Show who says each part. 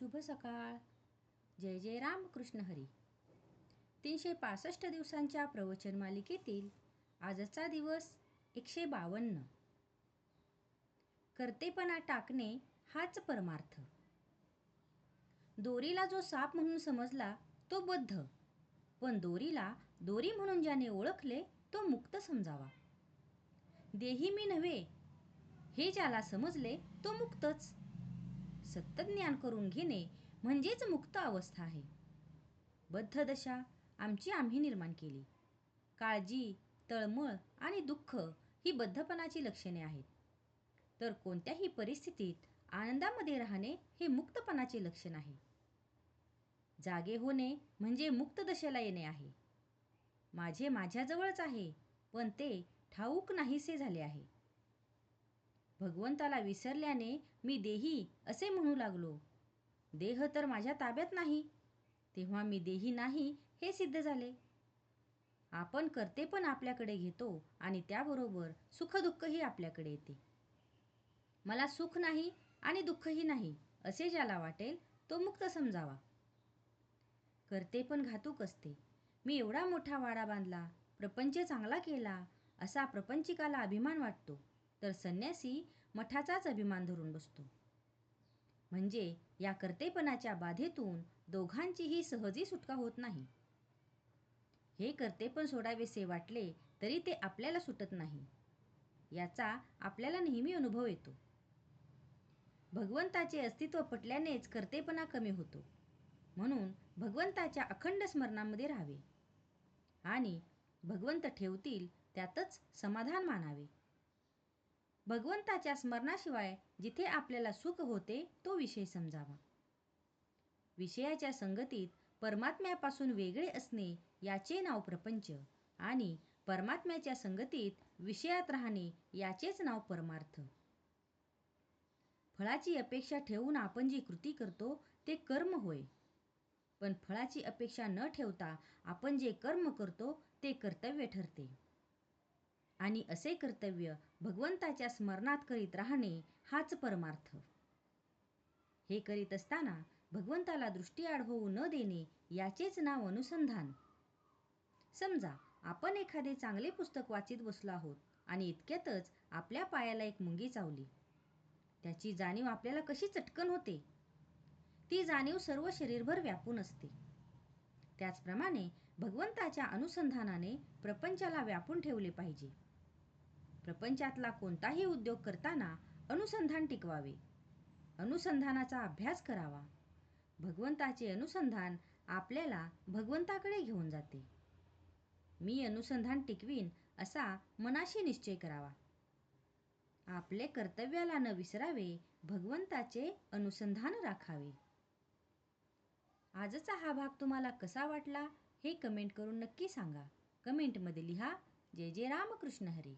Speaker 1: शुभ सकाळ. जय जय रामकृष्ण हरी. 365 दिवसांच्या प्रवचन मालिकेतील आजचा दिवस 152. कर्तेपणा टाकणे हाच परमार्थ. दोरीला जो साप म्हणून समजला तो बद्ध, पण दोरीला दोरी म्हणून ज्याने ओळखले तो मुक्त समजावा. देही मी नव्हे हे ज्याला समजले तो मुक्तच. सत्तज्ञान करून घेणे म्हणजेच मुक्त अवस्था आहे. बद्ध दशा आमची आम्ही निर्माण केली. काळजी, तळमळ आणि दुःख ही बद्धपणाची लक्षणे आहेत. तर कोणत्याही परिस्थितीत आनंदामध्ये राहणे हे मुक्तपणाचे लक्षण आहे. जागे होणे म्हणजे मुक्त दशेला येणे आहे. माझे माझ्याजवळच आहे, पण ते ठाऊक नाहीसे झाले आहे. भगवंताला विसरल्याने मी देही असे म्हणू लागलो. देह तर माझ्या ताब्यात नाही, तेव्हा मी देही नाही हे सिद्ध झाले. आपण कर्तेपण आपल्याकडे घेतो आणि त्याबरोबर सुखदुःखही आपल्याकडे येते. मला सुख नाही आणि दुःखही नाही असे ज्याला वाटेल तो मुक्त समजावा. कर्तेपण घातक असते. मी एवढा मोठा वाडा बांधला, प्रपंच चांगला केला असा प्रपंचिकाला अभिमान वाटतो, तर संन्यासी मठाचाच अभिमान धरून बसतो. म्हणजे या कर्तेपणाच्या बाधेतून दोघांचीही सहजी सुटका होत नाही. हे कर्तेपण सोडावेसे वाटले तरी ते आपल्याला सुटत नाही, याचा आपल्याला नेहमी अनुभव येतो. भगवंताचे अस्तित्व पटल्यानेच कर्तेपणा कमी होतो. म्हणून भगवंताच्या अखंड स्मरणामध्ये राहावे आणि भगवंत ठेवतील त्यातच समाधान मानावे. भगवंताच्या स्मरणाशिवाय जिथे आपल्याला सुख होते तो विषय समजावा. विषयाच्या संगतीत परमात्म्यापासून वेगळे असणे याचे नाव प्रपंच आणि परमात्म्याच्या संगतीत विषयात राहणे याचेच नाव परमार्थ. फळाची अपेक्षा ठेवून आपण जी कृती करतो ते कर्म होय, पण फळाची अपेक्षा न ठेवता आपण जे कर्म करतो ते कर्तव्य ठरते. आणि असे कर्तव्य भगवंताच्या स्मरणात करीत राहणे हाच परमार्थ. हे करीत असताना भगवंताला दृष्टीआड होऊ न देणे याचेच नाव अनुसंधान. समजा आपण एखादे चांगले पुस्तक वाचित बसलो आहोत आणि इतक्यातच आपल्या पायाला एक मुंगी चावली. त्याची जाणीव आपल्याला कशी चटकन होते. ती जाणीव सर्व शरीरभर व्यापून असते. त्याचप्रमाणे भगवंताच्या अनुसंधानाने प्रपंचाला व्यापून ठेवले पाहिजे. प्रपंचातला कोणताही उद्योग करताना अनुसंधान टिकवावे. अनुसंधानाचा अभ्यास करावा. भगवंताचे अनुसंधान आपल्याला भगवंताकडे घेऊन जाते. मी अनुसंधान टिकवीन असा मनाशी निश्चय करावा. आपले कर्तव्याला न विसरावे, भगवंताचे अनुसंधान राखावे. आजचा हा भाग तुम्हाला कसा वाटला हे कमेंट करून नक्की सांगा. कमेंटमध्ये लिहा. जय जय रामकृष्ण हरी.